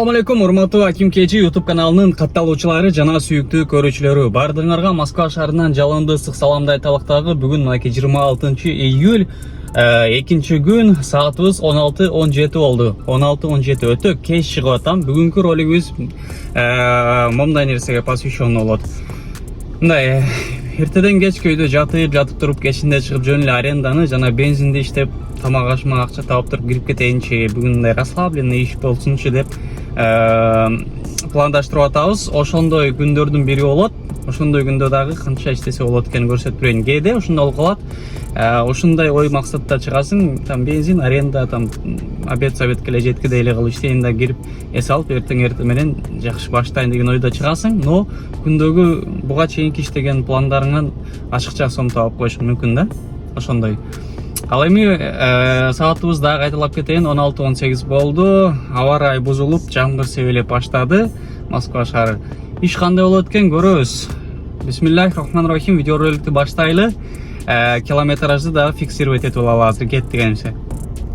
Assalamu alaikum, урматтуу Аким Кечи YouTube каналынын катталуучулары жана сүйүктүү көрүүчүлөрү. Бардыгыңарга Москва шаарынан жалынды ысык саламдай талактагы. Бүгүн мынакей 26 июль, экинчи күн, саатыбыз 16:17 болду. 16:17 өтө кеч чыгып атам. Бүгүнкү ролигибиз момундай нерсеге посвященный болот. Мындай эртеден кечке үйдө жатып туруп кечинде чыгып жөн эле аренданы жана бензинди иштеп тамак ашмак акча таап туруп кирип кетейинчи, бүгүн мындай расслабленный иш болсунчу деп пландаштырып атабыз. Ошондой күндөрдүн бири болот. Ошондой күндө дагы канча иштесе болот экенин көрсөтүп берейин. Кээде ошондой болуп калат. Ушундай ой максатта чыгасың, там бензин, аренда, там обед келе жеткидей эле кылып иштейин да кирип эс алып эртең менен жакшы баштайын деген ойдо чыгасың, но күндөгү буга чейинки иштеген пландарыңан ашыкча сом таап коюшуң мүмкүн да. Ошондой. Ал эми саатыбыз дагы кайталап кетейин. 16:18 болду. Аба ырайы бузулуп, жамгыр себелеп баштады. Москва шаары. Иш кандай болот экен көрөбүз. Бисмиллахир-рахманир-рахим. Видеороликти баштайлы. Километражды дагы фиксировать этип алалы азыр. Кеттик эмсе.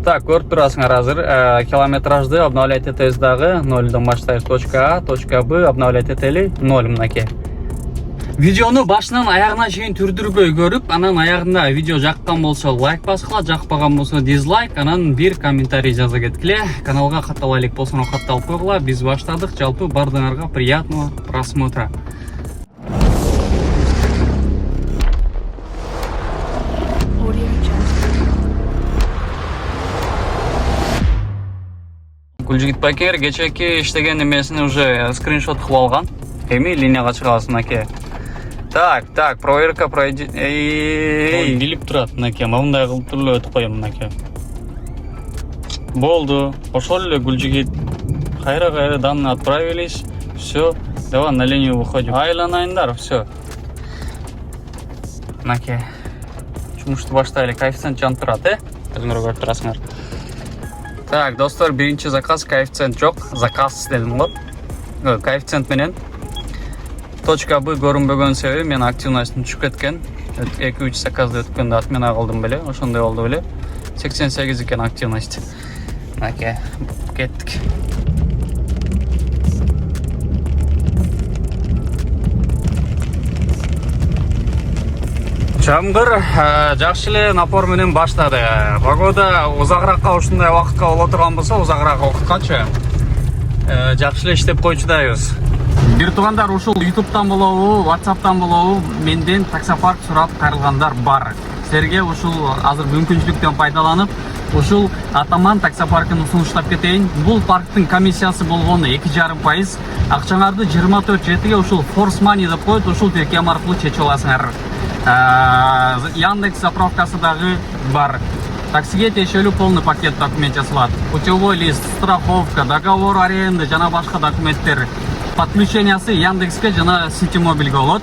Так, көрүп турасыңар азыр. Километражды обновлять этебиз дагы. 0дон баштайбыз. Точка А, точка Б обновлять этели 0 мынакей. Видеону башынан аягына чейин түрдүрбөй көрүп, анан аягында видео жаккан болсо лайк баскыла, жакпаган болсо дизлайк, анан бир комментарий жаза кеткиле. Каналга каттала элек болсоң катталып койгула. Биз баштадык. Жалпы бардыгыңарга приятного просмотра. Гүлжигит байкер кечеки иштеген эмесин уже скриншот кылып алган. Эми линияга чыгабыз мынакей. Так, проверка пройди. Билип турат мынакей. Мындай кылып туруп өтүп коем мынакей. Болду. Ошол эле Гүлжигит. Кайра данные отправились. Все. Давай на линию выходим. Айланайындар, все. Мынакей. Жумушту баштайлы. Коэффициент жанып турат, өзүңөр көрүп турасыңар. Так, достор, биринчи заказ, коэффициент жок. Заказ дедим го. Коэффициент менен. Точка Б көрүнбөгөн себеби мен активностьтун түшүп кеткен. 2-3 заказды өткөндө отмена кылдым беле, ошондой болду беле. 88 экен активность. Мынакей, кеттик. Жамгыр жакшы эле напор менен баштады. Погода узагыраакка ушундай убакытка боло турган болсо, узагыраак убакыткачы жакшы эле иштеп койчудайбыз. Бир туугандар ушул YouTube'тан болобу, WhatsApp'тан болобу менден таксопарк сурап кайрылгандар бар. Силерге ушул азыр мүмкүнчүлүктөн пайдаланып, ушул Атаман таксопаркын сунуштап кетейин. Бул парктын комиссиясы болгону 2,5%. Акчаңарды 24/7ге ушул Force Money деп коет, ушул тиркем аркылуу чечип аласыңар. Яндекс заправкасы дагы бар. Таксиге тиешелүү полный пакет документ жасалат. Путевой лист, страховка, договор аренды жана башка документтер. Подключениясы Яндекске жана Ситимобилге болот.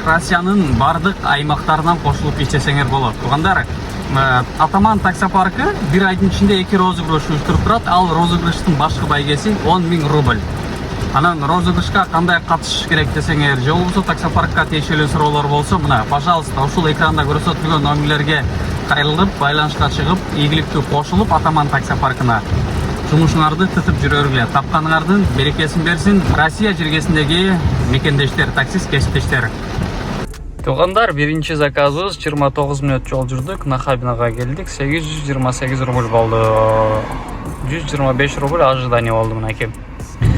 Россиянын бардык аймактарынан кошулуп иштесеңер болот. Туугандар, Атаман таксопаркы бир айдын ичинде 2 розыгрыш уюштуруп турат. Ал розыгрыштын башкы байгеси 10 000 рубль. Анан розыгрышка кандай катышыш керек десеңер, же болбосо таксопаркка тиешелүү суроолор болсо, мына, пожалуйста, ушул экранда көрсөтүлгөн номерлерге кайрылып, байланышка чыгып, ийгиликтүү кошулуп Атаман таксопаркына жумушуңарды тытып жүрөргүлө. Тапканыңардын берекесин берсин. Россия жергесиндеги мекендештер, таксист кесиптештер. Туугандар, биринчи заказыбыз 29 мүнөт жол жүрдүк, Нахабинага келдик. 828 рубль болду. 125 рубль ожидание болду мынакей.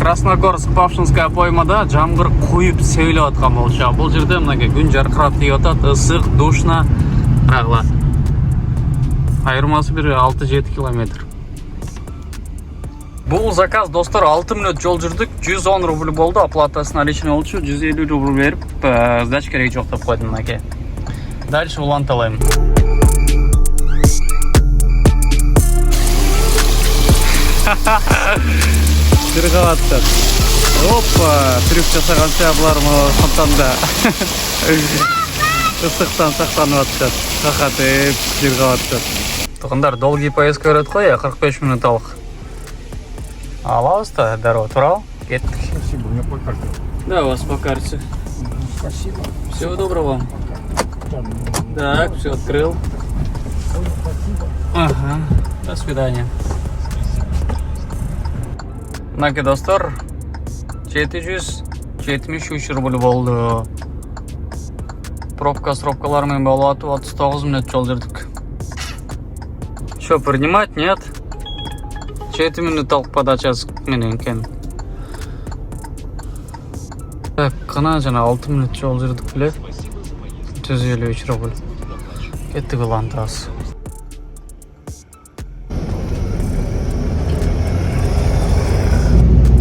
Красногорск Павшинская поймада жамгыр куюп сөйлөп аткан болчу. Бул жерде мынакей күн жаркырап тийип атат, ысык, душна. Рагла. Айырмасы бир 6-7 километр. Бул заказ, достор, 6 мүнөт жол жүрдүк, 110 рубль болду, оплатасы наличный болчу, 150 рубль берип, сдач кереги жок деп койдум мынакей. Дальше уланталайм. Тыргап атат. Опа, трюк жасаганча булармы фонтанда. Ысыктан сактанып атат. Кахатып, тыргап атат. Туугандар, долгий поездка көрөт кой, 45 мүнөт алык. Алабыз-то, здорово, турал. Кеттик. Спасибо, у меня по карте. Да, у вас по карте. Спасибо. Всего доброго вам. Так, все открыл. Спасибо. Ага, до свидания. Мынаке достор 773 рубль болду. Пробкалар менен болуп атып 39 мүнөт жол жүрдүк. Что, принимать? Нет? 7 минут подачасы менен экен. Так, кана жана 6 минут жол жүрдүк беле. 153 рубль. Кеттик улантабыз.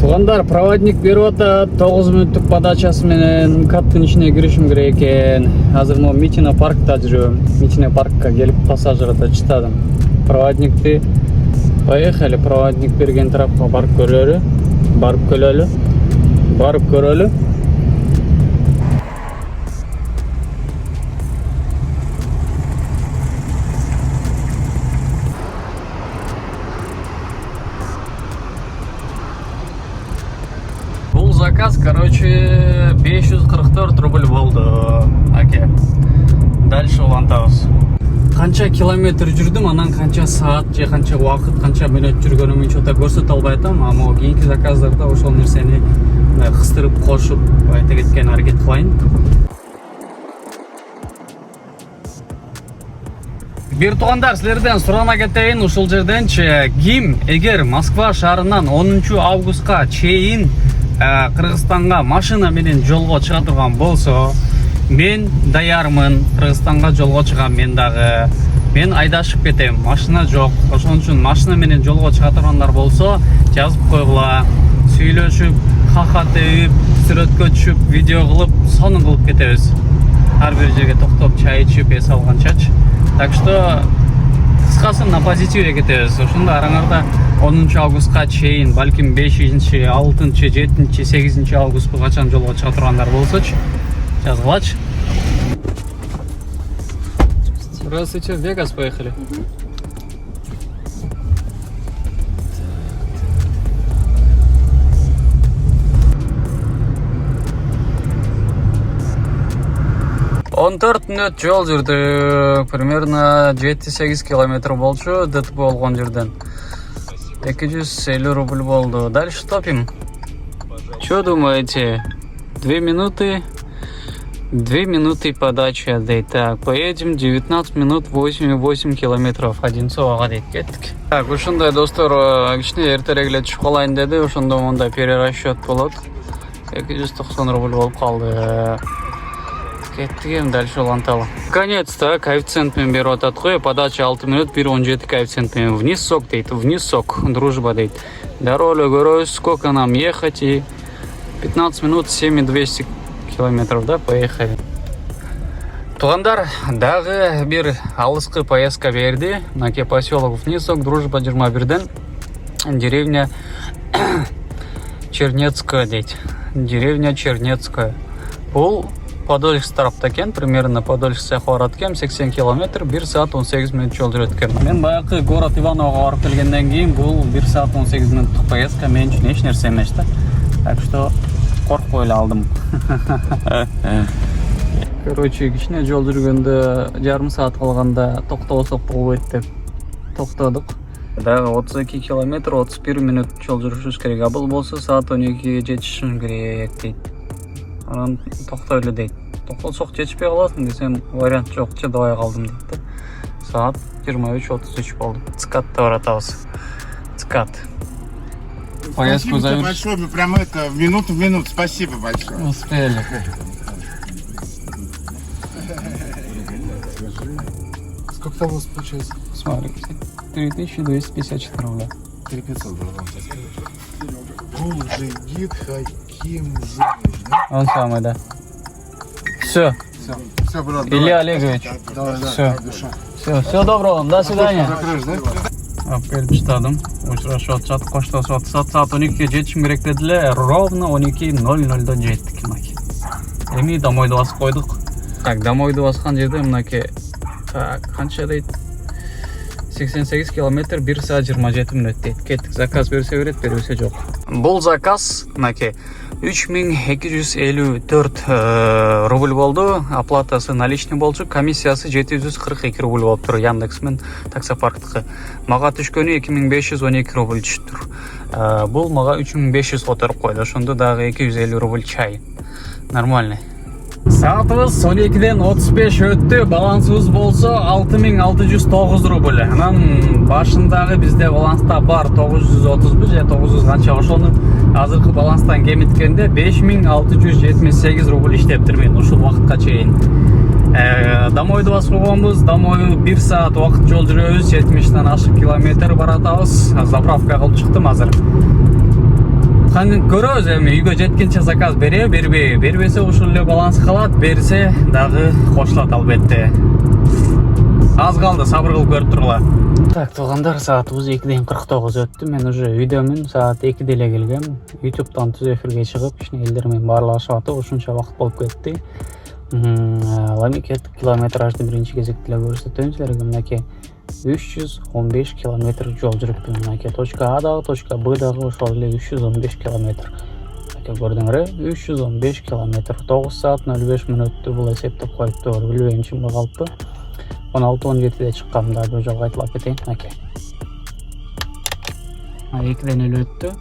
Туугандар, проводник берип атат. 9 мүнөттүк подачасы менен каттын ичине киришим керек экен. Азыр могу Митино паркта жүрөм. Митино паркка келип пассажирди чытадым. Проводникти поехали, проводник берген тарапка барып көрөлү. Бул заказ, короче, 544 рубль болду, аке. Дальше улантабыз. Канча километр жүрдүм, анан канча саат же канча убакыт, канча мүнөт жүргөнүмдү чота көрсөтө албай атам, ама кийинки заказдарда ошол нерсени кыстырып кошуп айта кеткен аракет кылайын. Бир туугандар, силерден сурана кетейин, ушул жерденчи ким эгер Москва шаарынан 10 августка чейин Кыргызстанга машина менен жолго чыга турган болсо, мен даярмын. Кыргызстанга жолго чыгам мен дагы. Мен айдашып кетем, машина жок. Ошон үчүн машина менен жолго чыга тургандар болсо, жазып койгула. Сүйлөшүп, хахатып, сүрөткө түшүп, видео кылып, сонун кылып кетебиз. Ар бир жерге токтоп, чай ичип, эс алганчачы. Так что кыскасы на позитиве кетебиз. Ошондо араңарда 10 августка чейин, балким 5-6, 7, 8 августка качан жолго чыга тургандар болсочу, жазгылачы. Здравствуйте, в Вегас поехали. Он 4 мүнөт жол жүрдүк, примерно 7-8 километр болчу ДТП болгон жерден. 250 рубль болду. Дальше топим. Что думаете? 2 минуты подача дейт. Так, поедем 19 минут 8,8 километров Одинцовага дейт. Кеттик. Так, ушундай достор, кичине эртерээк эле түшүп калайын деди. Ошондо мондай перерасчет болот. 290 рубль болуп калды. Кеттик, эми дальше уланталы. Наконец-то коэффициент менен берип атат го. Подача 6 минут 1,17 коэффициент менен. Вниз сок дейт. Вниз сок. Дружба дейт. Дорога көрөбүз, сколько нам ехать, и 15 минут 7,200 километров, да, поехали. Туугандар, дагы бир алыскы поездка берди. Мынакей поселок Внизок, Дружба 21ден. Деревня Чернецкая дейт. Деревня Чернецкая. Бул Подольск тарапта экен, примерно Подольск саяка барат экен, 80 километр, 1 саат 18 мүнөт жол жүрөт экен. Мен баягы город Ивановго барып келгенден кийин бул 1 саат 18 мүнөттүк поездка мен үчүн эч нерсе эмес да. Так что коркпой эле алдым. Короче, кичине жол жүргөндө жарым саат калганда токтобосок болбойт деп токтодук. Дагы 32 километр 31 мүнөт жол жүрүшүбүз керек. А бул болсо саат 12 жетишим керек дейт. Анан токтой эле дейт. Токтосок жетишпей каласың десем, вариант жок, чыдабай калдым дейт да. Саат 23:33 болду. Цкатта баратабыз. Цкат. Спасибо тебе большое, мы прямо это в минуту, спасибо большое. Успели. Сколько там у вас получается? Смотрите, 3254 рубля. 3500 было вам сейчас. Жигит, Хаким, Жигит, да? Он самый, да. Все. Все, брат. Илья Олегович. Все доброго вам, до свидания. Закроешь, да? Келип чытадым. Учурашып атышат, коштошуп атышат. Саат 12'ye жетишим керек дедилер. Ровно 12:00'да жеттик мынакей. Эми домойду басып койдук. Так, домойду баскан жерде мынакей. Так, канча дейт? 88 километр 1 саат 27 мүнөт дейт. Кеттик, заказ берсе берет, бербесе жок. Бул заказ мынакей 3254 рубль болду. Оплатасы наличный болчу, комиссиясы 742 рубль болуп тур. Яндекс менен таксопарктыкы. Мага түшкөнү 2512 рубль түшүп тур. Бул мага 3500 которуп койду. Ошондо дагы 250 рубль чай. Нормальный. Саатыбыз 12-ден 35 өттү. Балансыбыз болсо 6609 рубль. Анан башындагы бизде баланста бар 930 же 900 канча, ошону азыркы баланстан кемиткенде 5678 рубль иштептир мен ушул убакытка чейин. Домойду басып койгонбуз. Домой 1 саат убакыт жол жүрөбүз. 70ден ашык километр баратабыз. Заправка кылып чыктым азыр. Көрөбүз эми үйгө жеткенче заказ береби, бербейби. Бербесе ушул эле баланс калат, берсе дагы кошулат албетте. Аз калды, сабыр кылып көрүп тургула. Так, туугандар, саатыбыз 2ден 49 өттү. Мен уже үйдөмүн, саат 2де эле келгем. YouTube'дан түз эфирге чыгып, кичине элдер менен баарлашып атып, ушунча вакыт болуп кетти. Ламекет километражды биринчи кезекте эле көрсөтөм силерге. Мынакей 315 километр жол жүрүптүм. Мынакей точка А дагы, точка Б дагы ошол эле 315 километр. Мынакей көрдүңөр, 315 километр. 9 саат 05 мүнөттү бул эсептеп коюпту. Билбейм чынга калппы. 16-17-де чыккам, да бул жолго айтылып кетейин. Мынакей. 2ден эле өттү.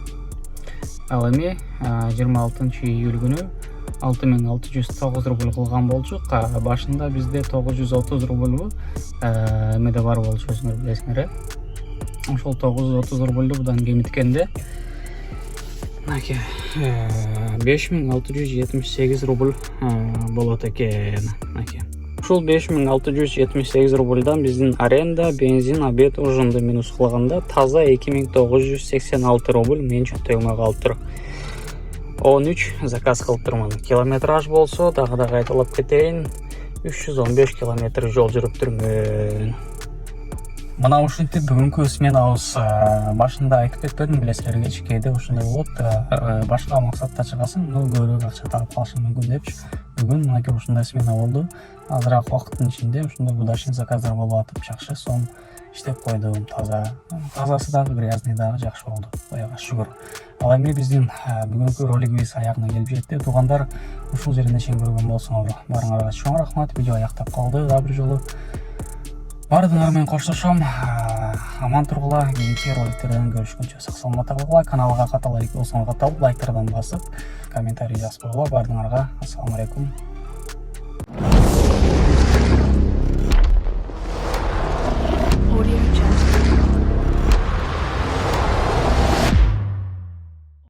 Ал эми 26-июль күнү 6609 рубль кылган болчук. Башында бизде 930 рубль эмеде бар болчу, өзүңөр билесиңер. Ошол 930 рубльду будан кемиткенде мынакей 5678 рубль болот экен. Мынакей. Ушул 5678 рубльдан биздин аренда, бензин, обед, ужинду минус кылганда таза 2986 рубль мен чөнтөгүмө калыптыр. 13 заказ кылып турмун. Километраж болсо дагы айтылып кетейин. 315 километр жол жүрүптүрмүн. Мына ушинтип бүгүнкү сменабыз башында айтып кетпедим билесилерге, кээде ушундай болот. Башка максатта чыгасың, көбүрөөк акча таап калышың мүмкүн депчи. Бүгүн мынакей ушундай смена болду. Азыраак убакыттын ичинде ушундай удачный заказдар болуп атып, жакшы сом иштеп койдум. Тазасы дагы, грязный дагы жакшы болду. Куяга шүгүр. Ал эми биздин бүгүнкү ролигибиз аягына келип жетти. Туугандар, ушул жерине чейин көргөн болсоңор, барыңарга чоң рахмат. Видео аяктап калды. Дагы бир жолу баардыгыңар менен коштошом. Аман тургула. Кийинки роликтерден көрүшкөнчө сак саламатта болгула. Каналга катал лайк болсоңор катал лайктардан басып, комментарий жазып койгула. Баардыгыңарга ассаламу алейкум.